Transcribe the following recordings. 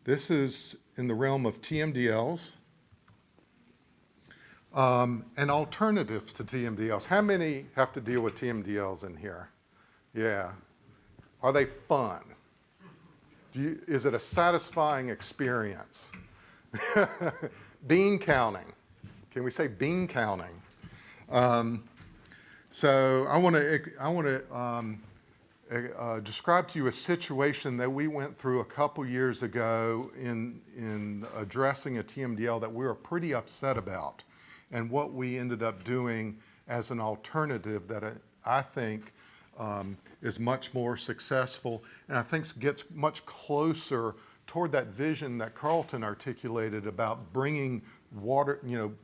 This is in the realm of TMDLs and alternatives to TMDLs. How many have to deal with TMDLs in here? Yeah. Are they fun? Is it a satisfying experience? Bean counting. Can we say bean counting? So I want to describe to you a situation that we went through a couple years ago in addressing a TMDL that we were pretty upset about, and what we ended up doing as an alternative that I think is much more successful, and I think gets much closer toward that vision that Carlton articulated about bringing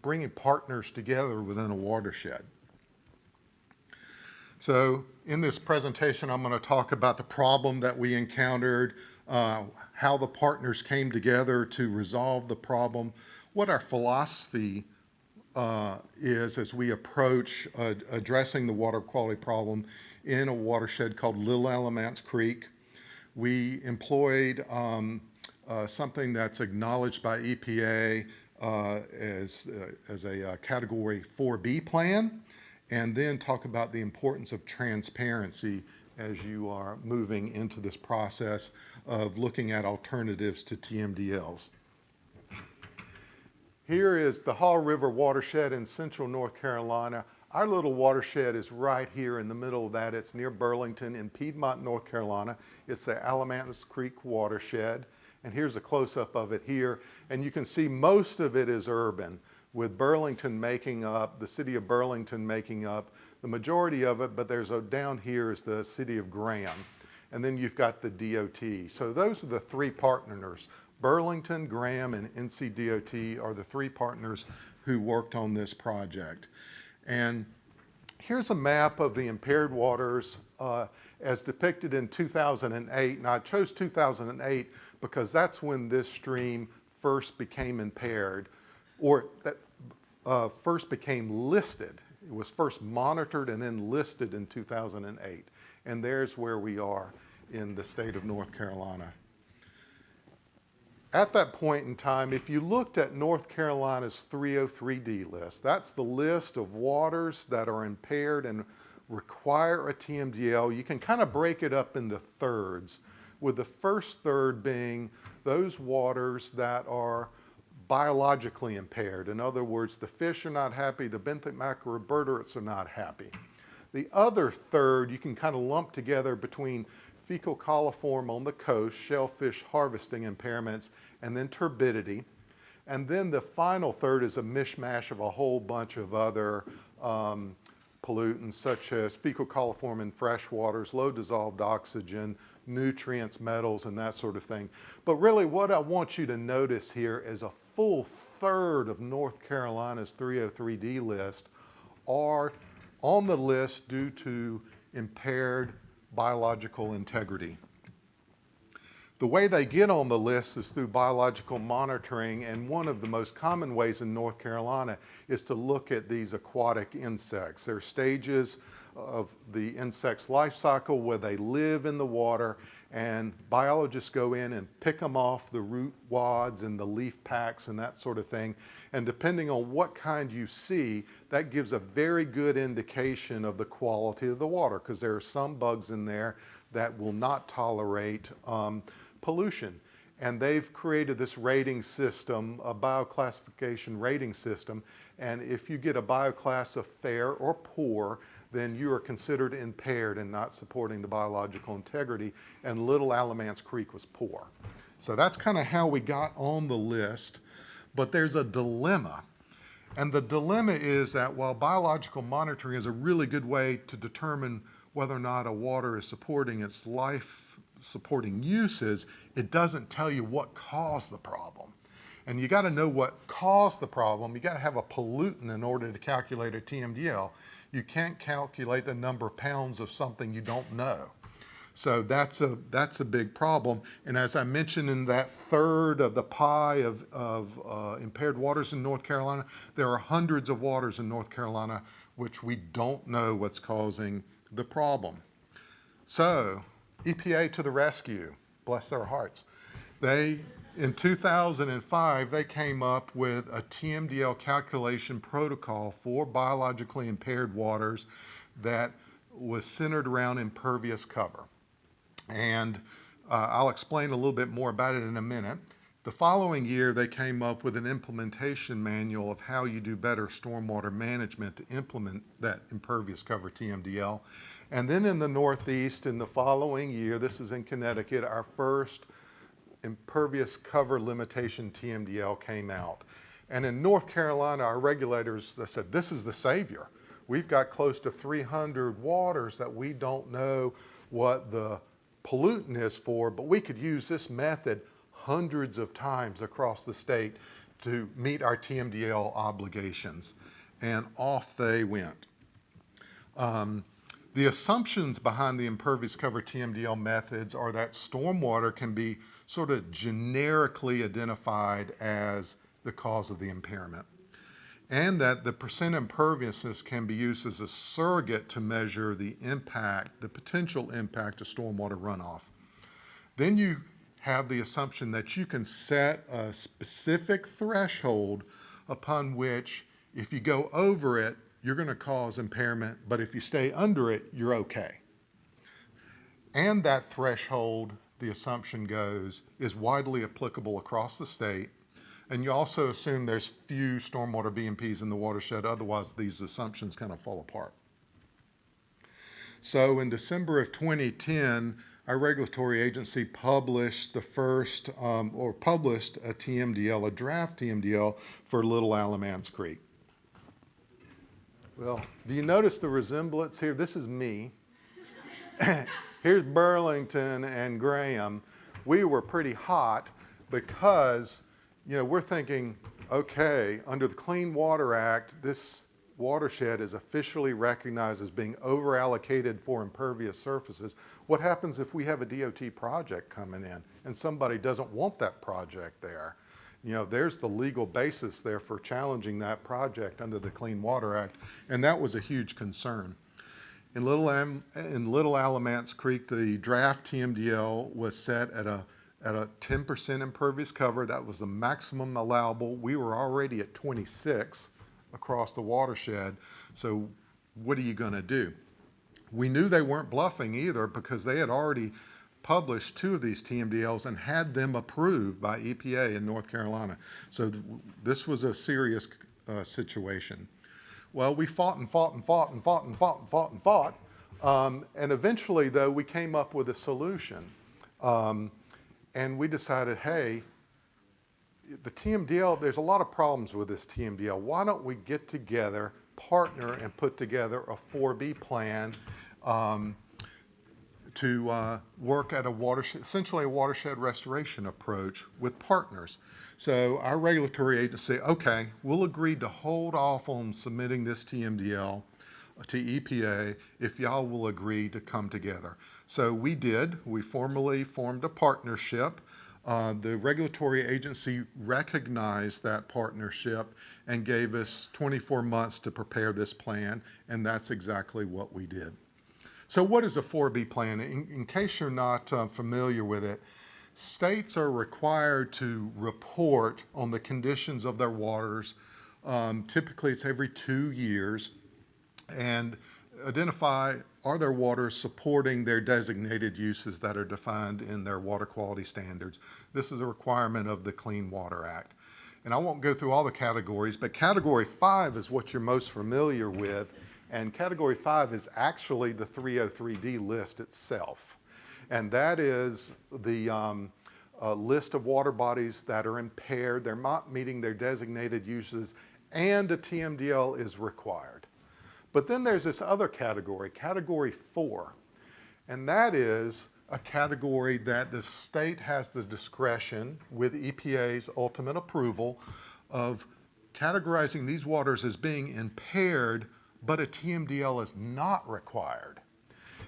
bringing partners together within a watershed. So in this presentation, I'm going to talk about the problem that we encountered, how the partners came together to resolve the problem, what our philosophy is as we approach addressing the water quality problem in a watershed called Little Alamance Creek. We employed something that's acknowledged by EPA as a Category 4B plan, and then talk about the importance of transparency as you are moving into this process of looking at alternatives to TMDLs. Here is the Haw River watershed in central North Carolina. Our little watershed is right here in the middle of that. It's near Burlington in Piedmont, North Carolina. It's the Alamance Creek watershed. And here's a close-up of it here. And you can see most of it is urban, with Burlington making up, the city of Burlington making up the majority of it, but there's down here is the city of Graham. And then you've got the DOT. So those are the three partners. Burlington, Graham, and NCDOT are the three partners who worked on this project. And here's a map of the impaired waters as depicted in 2008. Now I chose 2008 because that's when this stream first became impaired, or that first became listed. It was first monitored and then listed in 2008. And there's where we are in the state of North Carolina. At that point in time, if you looked at North Carolina's 303D list, that's the list of waters that are impaired and require a TMDL. You can kind of break it up into thirds, with the first third being those waters that are biologically impaired. In other words, the fish are not happy, the benthic macroinvertebrates are not happy. The other third you can kind of lump together between fecal coliform on the coast, shellfish harvesting impairments, and then turbidity. And then the final third is a mishmash of a whole bunch of other pollutants, such as fecal coliform in fresh waters, low dissolved oxygen, nutrients, metals, and that sort of thing. But really what I want you to notice here is a full third of North Carolina's 303D list are on the list due to impaired biological integrity. The way they get on the list is through biological monitoring, and one of the most common ways in North Carolina is to look at these aquatic insects. There are stages of the insect's life cycle where they live in the water, and biologists go in and pick them off the root wads and the leaf packs and that sort of thing. And depending on what kind you see, that gives a very good indication of the quality of the water, because there are some bugs in there that will not tolerate pollution. And they've created this rating system, a bioclassification rating system, and if you get a bioclass of fair or poor, then you are considered impaired and not supporting the biological integrity, and Little Alamance Creek was poor. So that's kind of how we got on the list, but there's a dilemma. And the dilemma is that while biological monitoring is a really good way to determine whether or not a water is supporting its life-supporting uses, it doesn't tell you what caused the problem. And you got to know what caused the problem. You got to have a pollutant in order to calculate a TMDL. You can't calculate the number of pounds of something you don't know. So that's a big problem. And as I mentioned in that third of the pie of impaired waters in North Carolina, there are hundreds of waters in North Carolina which we don't know what's causing the problem. So EPA to the rescue, bless their hearts. They In 2005, they came up with a TMDL calculation protocol for biologically impaired waters that was centered around impervious cover. And I'll explain a little bit more about it in a minute. The following year, they came up with an implementation manual of how you do better stormwater management to implement that impervious cover TMDL. And then in the Northeast, in the following year, this is in Connecticut, our first impervious cover limitation TMDL came out. And in North Carolina, our regulators said, this is the savior. We've got close to 300 waters that we don't know what the pollutant is for, but we could use this method hundreds of times across the state to meet our TMDL obligations. And off they went. The assumptions behind the impervious cover TMDL methods are that stormwater can be sort of generically identified as the cause of the impairment, and that the percent imperviousness can be used as a surrogate to measure the impact, the potential impact of stormwater runoff. Then you have the assumption that you can set a specific threshold upon which, if you go over it, you're going to cause impairment, but if you stay under it, you're okay. And that threshold, the assumption goes, is widely applicable across the state. And you also assume there's few stormwater BMPs in the watershed, otherwise these assumptions kind of fall apart. So in December of 2010, our regulatory agency published published a TMDL, a draft TMDL for Little Alamance Creek. Well, do you notice the resemblance here? This is me. Here's Burlington and Graham. We were pretty hot because, you know, we're thinking, okay, under the Clean Water Act, this watershed is officially recognized as being over-allocated for impervious surfaces. What happens if we have a DOT project coming in and somebody doesn't want that project there? You know, there's the legal basis there for challenging that project under the Clean Water Act, and that was a huge concern. In Little Alamance Creek, the draft TMDL was set at a 10% impervious cover. That was the maximum allowable. We were already at 26 across the watershed, so what are you going to do? We knew they weren't bluffing either because they had already published 2 of these TMDLs and had them approved by EPA in North Carolina. So this was a serious situation. Well, we fought and fought and fought and fought and fought and fought and fought. And eventually, though, we came up with a solution. And we decided, hey, the TMDL, there's a lot of problems with this TMDL. Why don't we get together, partner, and put together a 4B plan to work at a watershed, essentially a watershed restoration approach with partners. So our regulatory agency, okay, we'll agree to hold off on submitting this TMDL to EPA if y'all will agree to come together. So we did. We formally formed a partnership. The regulatory agency recognized that partnership and gave us 24 months to prepare this plan, and that's exactly what we did. So what is a 4B plan? In case you're not familiar with it, states are required to report on the conditions of their waters. Typically it's every 2 years, and identify, are their waters supporting their designated uses that are defined in their water quality standards. This is a requirement of the Clean Water Act. And I won't go through all the categories, but category 5 is what you're most familiar with. And category 5 is actually the 303D list itself. And that is the list of water bodies that are impaired, they're not meeting their designated uses, and a TMDL is required. But then there's this other category, category 4, and that is a category that the state has the discretion, with EPA's ultimate approval, of categorizing these waters as being impaired, but a TMDL is not required.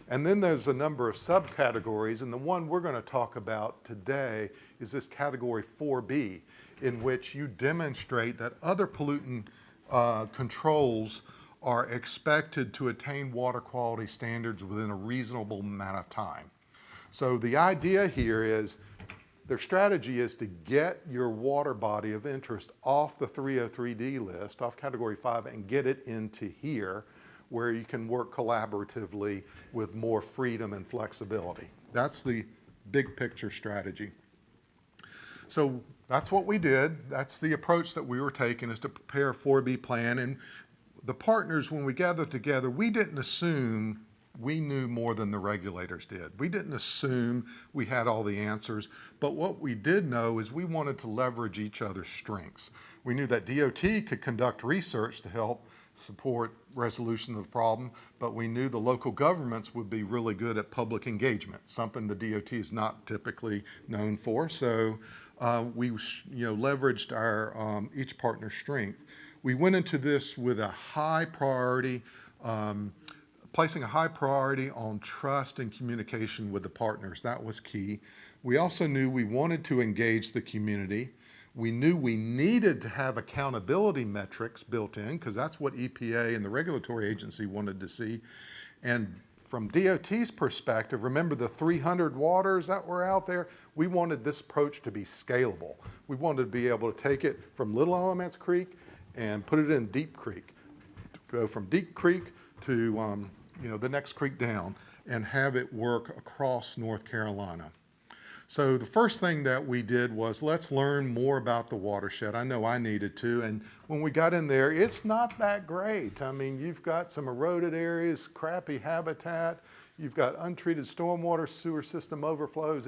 And then there's a number of subcategories, and the one we're going to talk about today is this category 4B, in which you demonstrate that other pollutant controls are expected to attain water quality standards within a reasonable amount of time. So the idea here is their strategy is to get your water body of interest off the 303D list, off Category 5, and get it into here, where you can work collaboratively with more freedom and flexibility. That's the big picture strategy. So that's what we did. That's the approach that we were taking, is to prepare a 4B plan. And the partners, when we gathered together, we didn't assume we knew more than the regulators did. We didn't assume we had all the answers, but what we did know is we wanted to leverage each other's strengths. We knew that DOT could conduct research to help support resolution of the problem, but we knew the local governments would be really good at public engagement, something the DOT is not typically known for. So we leveraged our each partner's strength. We went into this with a high priority, placing a high priority on trust and communication with the partners. That was key. We also knew we wanted to engage the community. We knew we needed to have accountability metrics built in, because that's what EPA and the regulatory agency wanted to see. And from DOT's perspective, remember the 300 waters that were out there? We wanted this approach to be scalable. We wanted to be able to take it from Little Alamance Creek and put it in Deep Creek, go from Deep Creek to the next creek down, and have it work across North Carolina. So the first thing that we did was, let's learn more about the watershed. I know I needed to, and when we got in there, it's not that great. I mean, you've got some eroded areas, crappy habitat, you've got untreated stormwater sewer system overflows.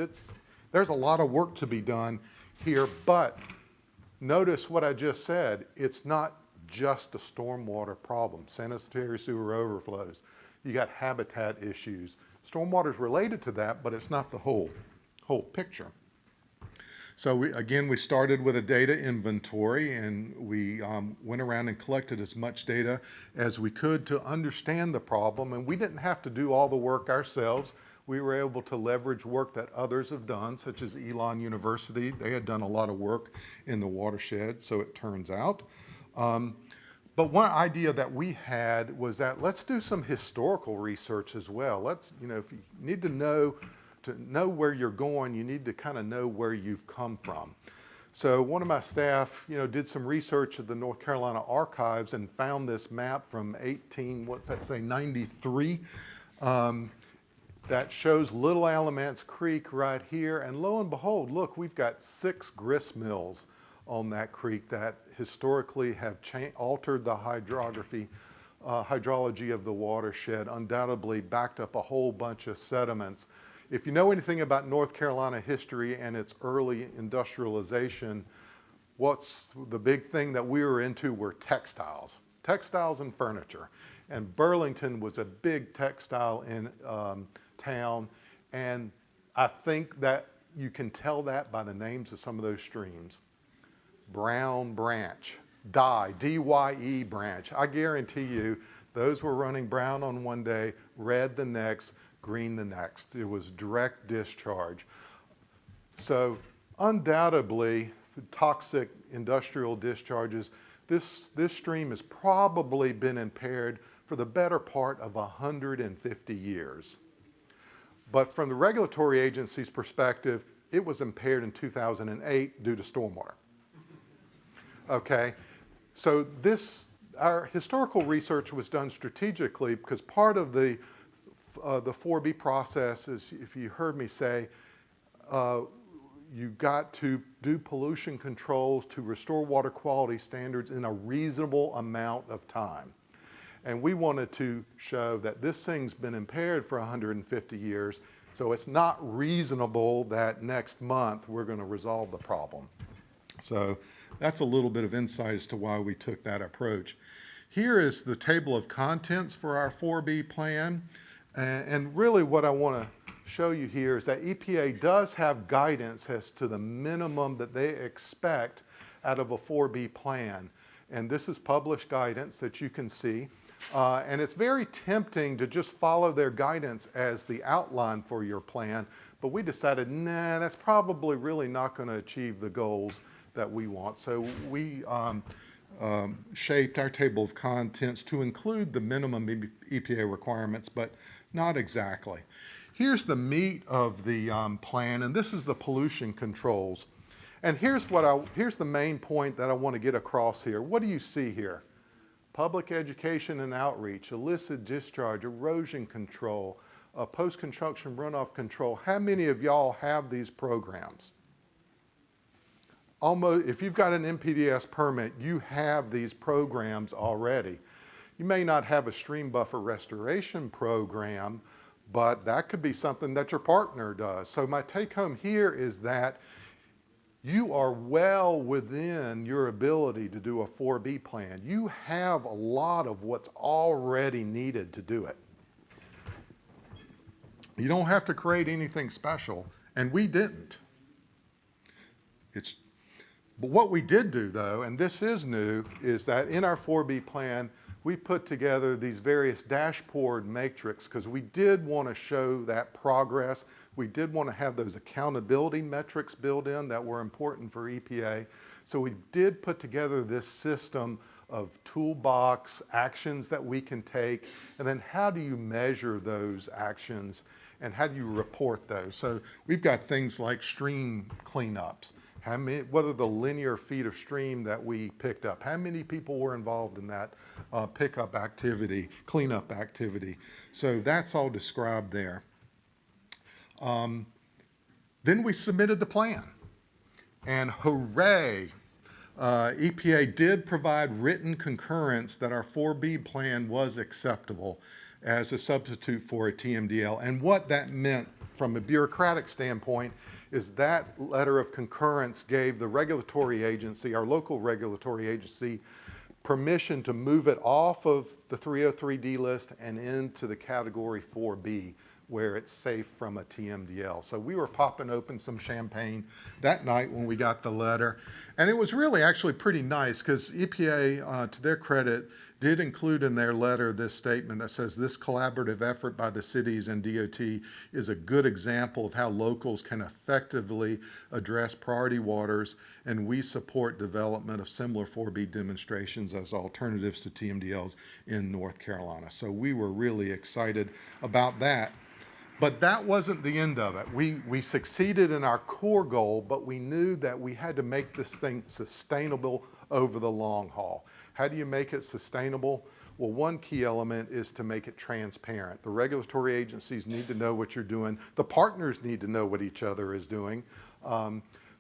There's a lot of work to be done here, but notice what I just said. It's not just a stormwater problem, sanitary sewer overflows. You got habitat issues. Stormwater is related to that, but it's not the whole picture. So we started with a data inventory, and we went around and collected as much data as we could to understand the problem. And we didn't have to do all the work ourselves. We were able to leverage work that others have done, such as Elon University. They had done a lot of work in the watershed, so it turns out. But one idea that we had was that let's do some historical research as well. Let's, if you need to know where you're going, you need to kind of know where you've come from. So one of my staff, did some research at the North Carolina Archives and found this map from 93, that shows Little Alamance Creek right here. And lo and behold, look, we've got 6 grist mills on that creek that historically have altered the hydrology of the watershed, undoubtedly backed up a whole bunch of sediments. If you know anything about North Carolina history and its early industrialization, what's the big thing that we were into were textiles and furniture. And Burlington was a big textile in town, and I think that you can tell that by the names of some of those streams. Brown Branch, D-Y-E branch. I guarantee you those were running brown on one day, red the next, green the next. It was direct discharge. So undoubtedly, toxic industrial discharges, this stream has probably been impaired for the better part of 150 years. But from the regulatory agency's perspective, it was impaired in 2008 due to stormwater. Okay, so our historical research was done strategically because part of the 4B process is, if you heard me say, you got to do pollution controls to restore water quality standards in a reasonable amount of time. And we wanted to show that this thing's been impaired for 150 years, so it's not reasonable that next month we're going to resolve the problem. So that's a little bit of insight as to why we took that approach. Here is the table of contents for our 4B plan. And really what I want to show you here is that EPA does have guidance as to the minimum that they expect out of a 4B plan. And this is published guidance that you can see. And it's very tempting to just follow their guidance as the outline for your plan. But we decided, nah, that's probably really not going to achieve the goals that we want. So we shaped our table of contents to include the minimum EPA requirements, but not exactly. here's the meat of the plan, and this is the pollution controls. And here's the main point that I want to get across here. What do you see here? Public education and outreach, illicit discharge, erosion control, post-construction runoff control. How many of y'all have these programs? Almost, if you've got an MPDS permit, you have these programs already. You may not have a stream buffer restoration program, but that could be something that your partner does. So my take home here is that you are well within your ability to do a 4B plan. You have a lot of what's already needed to do it. You don't have to create anything special, and we didn't. But what we did do, though, and this is new, is that in our 4B plan, we put together these various dashboard matrix because we did want to show that progress. We did want to have those accountability metrics built in that were important for EPA. So we did put together this system of toolbox actions that we can take, and then how do you measure those actions and how do you report those? So we've got things like stream cleanups. What are the linear feet of stream that we picked up? How many people were involved in that pickup activity, cleanup activity? So that's all described there. Then we submitted the plan, and hooray, EPA did provide written concurrence that our 4B plan was acceptable as a substitute for a TMDL. And what that meant from a bureaucratic standpoint is that letter of concurrence gave the regulatory agency, our local regulatory agency, permission to move it off of the 303D list and into the category 4B, where it's safe from a TMDL. So we were popping open some champagne that night when we got the letter. And it was really actually pretty nice because EPA, to their credit, did include in their letter this statement that says this collaborative effort by the cities and DOT is a good example of how locals can effectively address priority waters, and we support development of similar 4B demonstrations as alternatives to TMDLs in North Carolina. So we were really excited about that. But that wasn't the end of it. We succeeded in our core goal, but we knew that we had to make this thing sustainable over the long haul. How do you make it sustainable? Well, one key element is to make it transparent. The regulatory agencies need to know what you're doing. The partners need to know what each other is doing.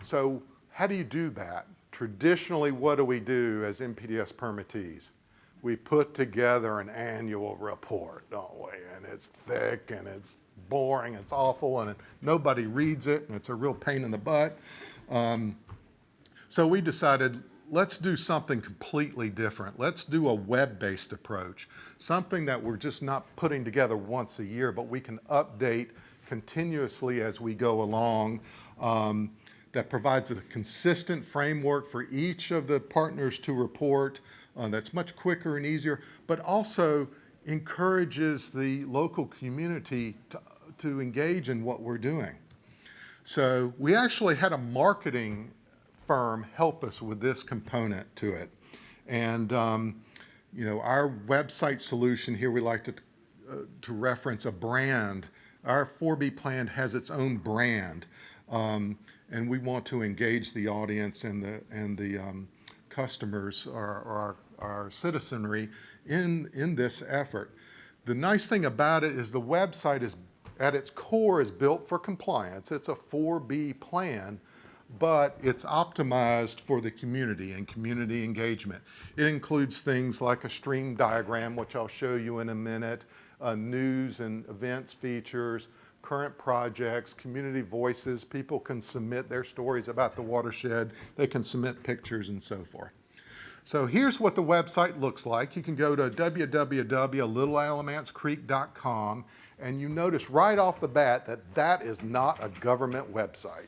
So how do you do that? Traditionally, what do we do as MPDS permittees? We put together an annual report, don't we? And it's thick and it's boring, it's awful, and nobody reads it, and it's a real pain in the butt. So we decided, let's do something completely different. Let's do a web-based approach, something that we're just not putting together once a year, but we can update continuously as we go along, that provides a consistent framework for each of the partners to report, that's much quicker and easier, but also encourages the local community to engage in what we're doing. So we actually had a marketing firm help us with this component to it. And you know, our website solution here, we like to reference a brand. Our 4B plan has its own brand, and we want to engage the audience and the customers or our citizenry in this effort. The nice thing about it is the website is, at its core, is built for compliance. It's a 4B plan, but it's optimized for the community and community engagement. It includes things like a stream diagram, which I'll show you in a minute, news and events features, current projects, community voices. People can submit their stories about the watershed. They can submit pictures and so forth. So here's what the website looks like. You can go to www.littlealamantscreek.com, and you notice right off the bat that that is not a government website.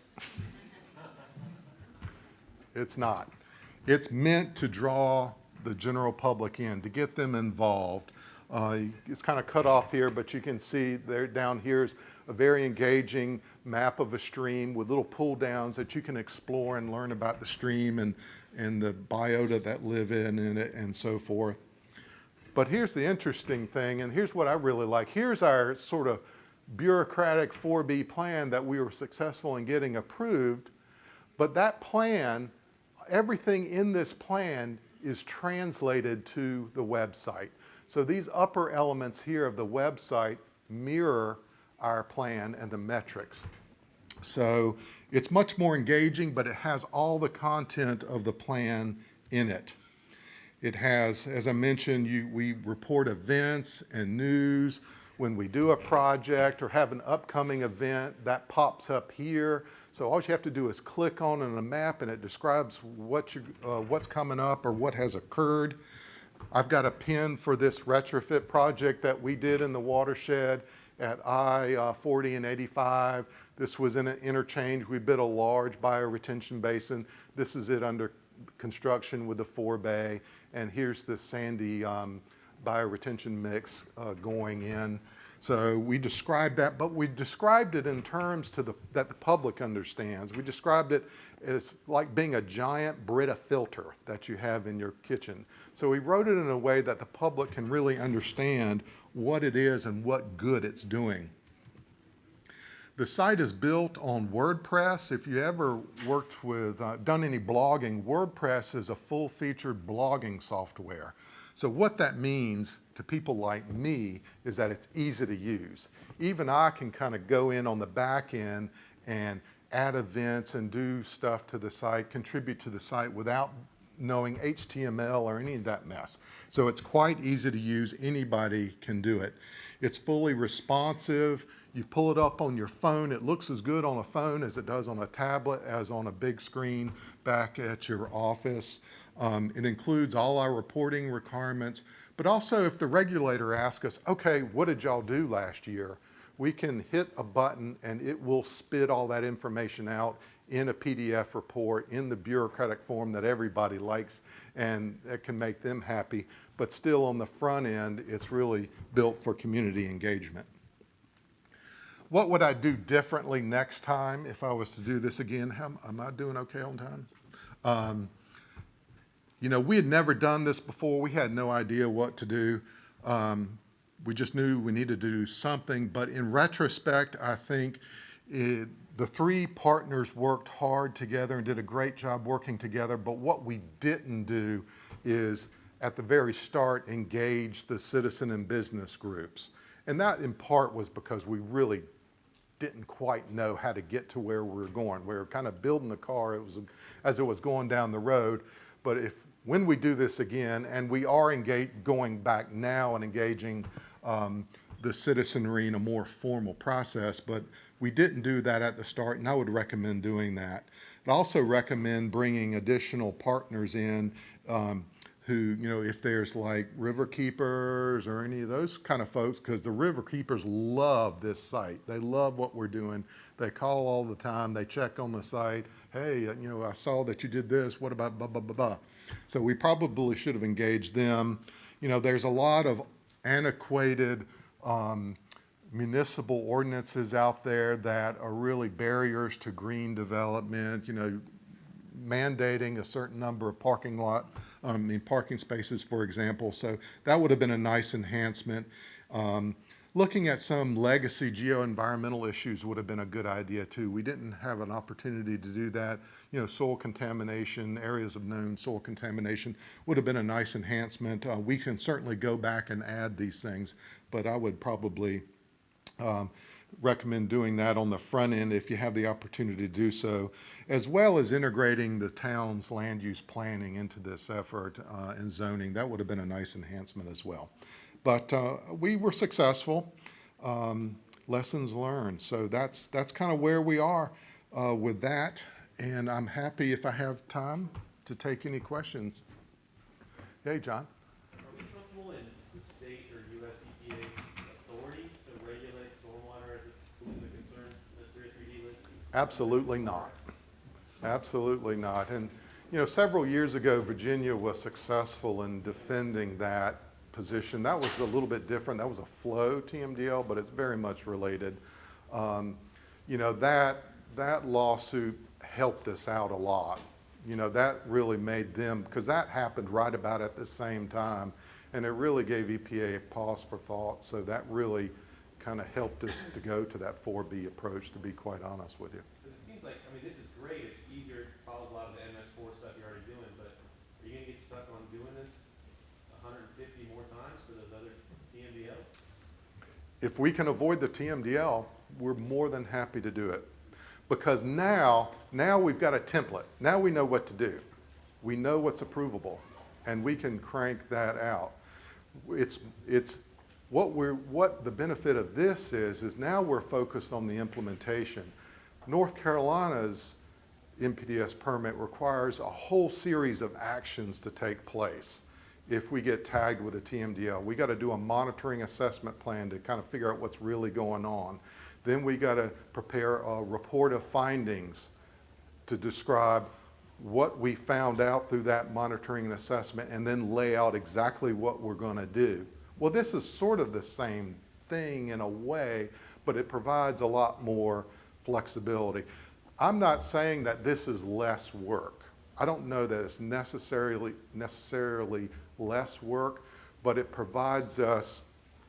It's not. It's meant to draw the general public in, to get them involved. It's kind of cut off here, but you can see there down here is a very engaging map of a stream with little pull downs that you can explore and learn about the stream and the biota that live in it and so forth. But here's the interesting thing, and here's what I really like. Here's our sort of bureaucratic 4B plan that we were successful in getting approved, but that plan, everything in this plan is translated to the website. So these upper elements here of the website mirror our plan and the metrics. So it's much more engaging, but it has all the content of the plan in it. It has, as I mentioned, we report events and news. When we do a project or have an upcoming event, that pops up here. So all you have to do is click on a map and it describes what's coming up or what has occurred. I've got a pin for this retrofit project that we did in the Watershed at I-40 and 85. This was in an interchange. We bid a large bioretention basin. This is it under construction with the forebay. And here's the sandy bioretention mix going in. So we described that, but we described it in terms that the public understands. We described it as like being a giant Brita filter that you have in your kitchen. So we wrote it in a way that the public can really understand what it is and what good it's doing. The site is built on WordPress. If you ever worked with, done any blogging, WordPress is a full-featured blogging software. So what that means to people like me is that it's easy to use. Even I can kind of go in on the back end and add events and do stuff to the site, contribute to the site without knowing HTML or any of that mess. So it's quite easy to use. Anybody can do it. It's fully responsive. You pull it up on your phone. It looks as good on a phone as it does on a tablet, as on a big screen back at your office. It includes all our reporting requirements, but also if the regulator asks us, okay, what did y'all do last year? We can hit a button and it will spit all that information out in a PDF report in the bureaucratic form that everybody likes, and it can make them happy. But still on the front end, it's really built for community engagement. What would I do differently next time if I was to do this again? Am I doing okay on time? You know, we had never done this before. We had no idea what to do. We just knew we needed to do something. But in retrospect, I think the three partners worked hard together and did a great job working together. But what we didn't do is, at the very start, engage the citizen and business groups. And that in part was because we really didn't quite know how to get to where we were going. We were kind of building the car as it was going down the road. But when we do this again, and we are going back now and engaging the citizenry in a more formal process, but we didn't do that at the start, and I would recommend doing that. I'd also recommend bringing additional partners in who, you know, if there's like river keepers or any of those kind of folks, because the river keepers love this site. They love what we're doing. They call all the time. They check on the site. Hey, you know, I saw that you did this. What about blah, blah, blah, blah. So we probably should have engaged them. You know, there's a lot of antiquated municipal ordinances out there that are really barriers to green development, you know, mandating a certain number of parking spaces, for example. So that would have been a nice enhancement. Looking at some legacy geo-environmental issues would have been a good idea too. We didn't have an opportunity to do that. You know, soil contamination, areas of known soil contamination would have been a nice enhancement. We can certainly go back and add these things, but I would probably recommend doing that on the front end if you have the opportunity to do so, as well as integrating the town's land use planning into this effort and zoning. That would have been a nice enhancement as well. But we were successful. Lessons learned. So that's kind of where we are with that. And I'm happy if I have time to take any questions. Hey, John. Are we comfortable in the state or U.S. EPA's authority to regulate stormwater as it's the concern the 303D list? Absolutely not. Absolutely not. And, you know, several years ago, Virginia was successful in defending that position. That was a little bit different. That was a flow TMDL, but it's very much related. You know, that lawsuit helped us out a lot. You know, that really made them, because that happened right about at the same time, and it really gave EPA a pause for thought. So that really kind of helped us to go to that 4B approach, to be quite honest with you. Because it seems like, I mean, this is great, it's easier, it follows a lot of the MS4 stuff you're already doing, but are you gonna get stuck on doing this 150 more times for those other TMDLs? If we can avoid the TMDL, we're more than happy to do it. Because now we've got a template. Now we know what to do. We know what's approvable, and we can crank that out. It's what the benefit of this is now we're focused on the implementation. North Carolina's MPDS permit requires a whole series of actions to take place. If we get tagged with a TMDL, we got to do a monitoring assessment plan to kind of figure out what's really going on. Then we got to prepare a report of findings to describe what we found out through that monitoring and assessment, and then lay out exactly what we're going to do. Well, this is sort of the same thing in a way, but it provides a lot more flexibility. I'm not saying that this is less work. I don't know that it's necessarily less work, but it provides us,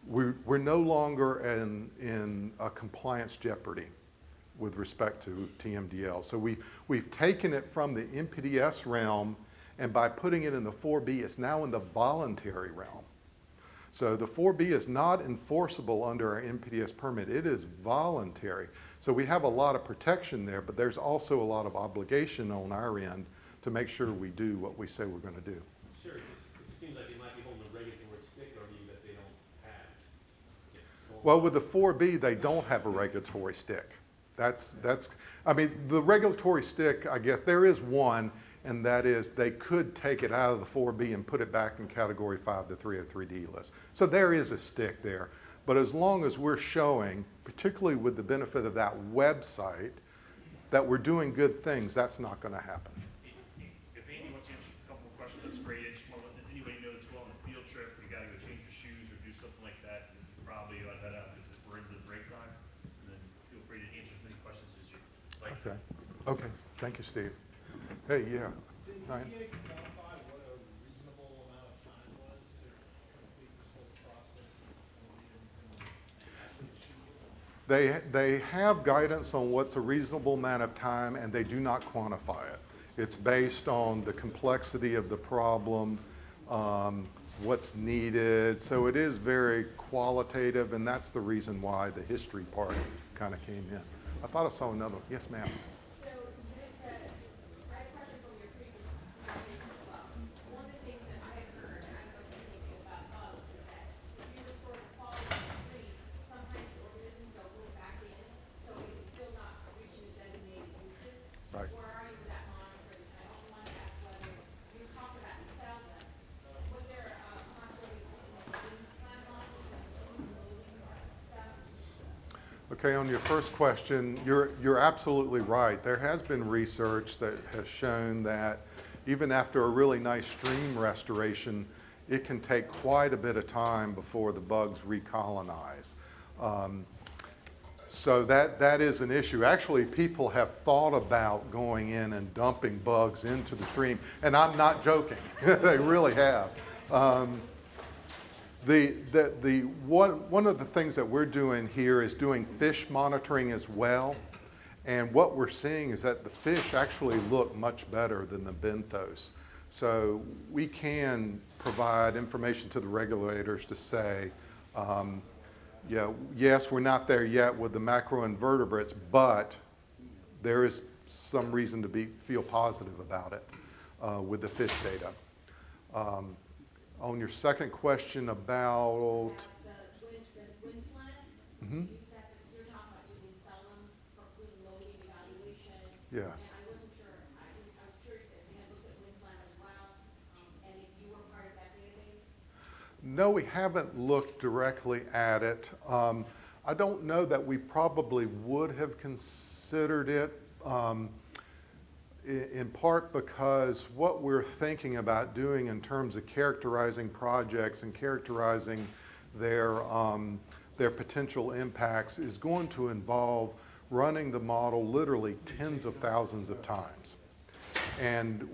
we're no longer in a compliance jeopardy with respect to TMDL. So we've taken it from the MPDS realm, and by putting it in the 4B, it's now in the voluntary realm. So the 4B is not enforceable under our MPDS permit. It is voluntary. So we have a lot of protection there, but there's also a lot of obligation on our end to make sure we do what we say we're going to do. Sure, it seems like it might be holding a regulatory stick on you that they don't have. Well, with the 4B, they don't have a regulatory stick. I mean, the regulatory stick, I guess, there is one, and that is they could take it out of the 4B and put it back in category 5, the 303D list. So there is a stick there. But as long as we're showing, particularly with the benefit of that website, that we're doing good things, that's not going to happen. If Andy wants to answer a couple of questions, that's great. I just want to let anybody know that's going on a field trip, you got to go change your shoes or do something like that, and probably let that out because we're into the break time. And then feel free to answer as many questions as you like. Okay. Okay. Thank you, Steve. Hey, yeah. Did Ryan? EPA quantify what a reasonable amount of time was to complete this whole process and actually achieve it? They have guidance on what's a reasonable amount of time, and they do not quantify it. It's based on the complexity of the problem, what's needed. So it is very qualitative, and that's the reason why the history part kind of came in. I thought I saw another. Yes, ma'am. So you had said, I have a question from your previous conversation as well. One of the things that I had heard, and I don't know if the same thing about bugs, is that if you restore the quality of the street, sometimes the organisms don't go back in, so it's still not reaching the designated uses. Right. Where are you with that monitoring? And I also wanted to ask whether you talked about salmon. Was there a possibility of looking at baseline models and food loading stuff? Okay, on your first question, you're absolutely right. There has been research that has shown that even after a really nice stream restoration, it can take quite a bit of time before the bugs recolonize. So that is an issue. Actually, people have thought about going in and dumping bugs into the stream, and I'm not joking. They really have. One of the things that we're doing here is doing fish monitoring as well. And what we're seeing is that the fish actually look much better than the benthos. So we can provide information to the regulators to say, yes, we're not there yet with the macroinvertebrates, but there is some reason to feel positive about it with the fish data. On your second question about The wind slant, Mhm. you're talking about using Selim for food loading evaluation. Yes. And I wasn't sure, I was curious if you had looked at wind slant as well, and if you were part of that database. No, we haven't looked directly at it. I don't know that we probably would have considered it, in part because what we're thinking about doing in terms of characterizing projects and characterizing their potential impacts is going to involve running the model literally tens of thousands of times. And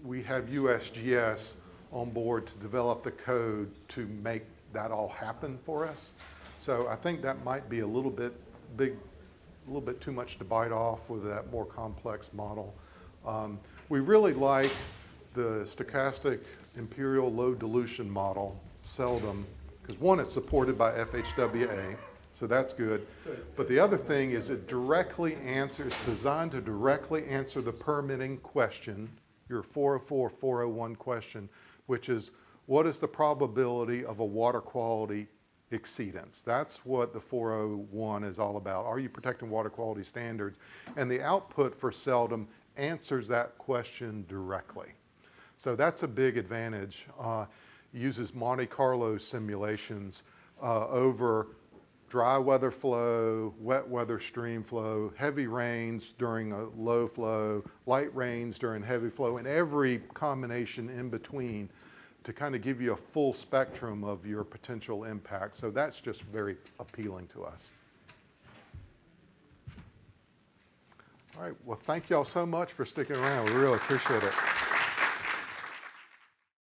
we have USGS on board to develop the code to make that all happen for us. So I think that might be a little bit too much to bite off with that more complex model. We really like the stochastic imperial low dilution model, seldom, because one, it's supported by FHWA, so that's good. But the other thing is it directly answers, designed to directly answer the permitting question, your 404, 401 question, which is, what is the probability of a water quality exceedance? That's what the 401 is all about. Are you protecting water quality standards? And the output for seldom answers that question directly. So that's a big advantage. Uses Monte Carlo simulations over dry weather flow, wet weather stream flow, heavy rains during a low flow, light rains during heavy flow, and every combination in between to kind of give you a full spectrum of your potential impact. So that's just very appealing to us. All right, well, thank y'all so much for sticking around. We really appreciate it.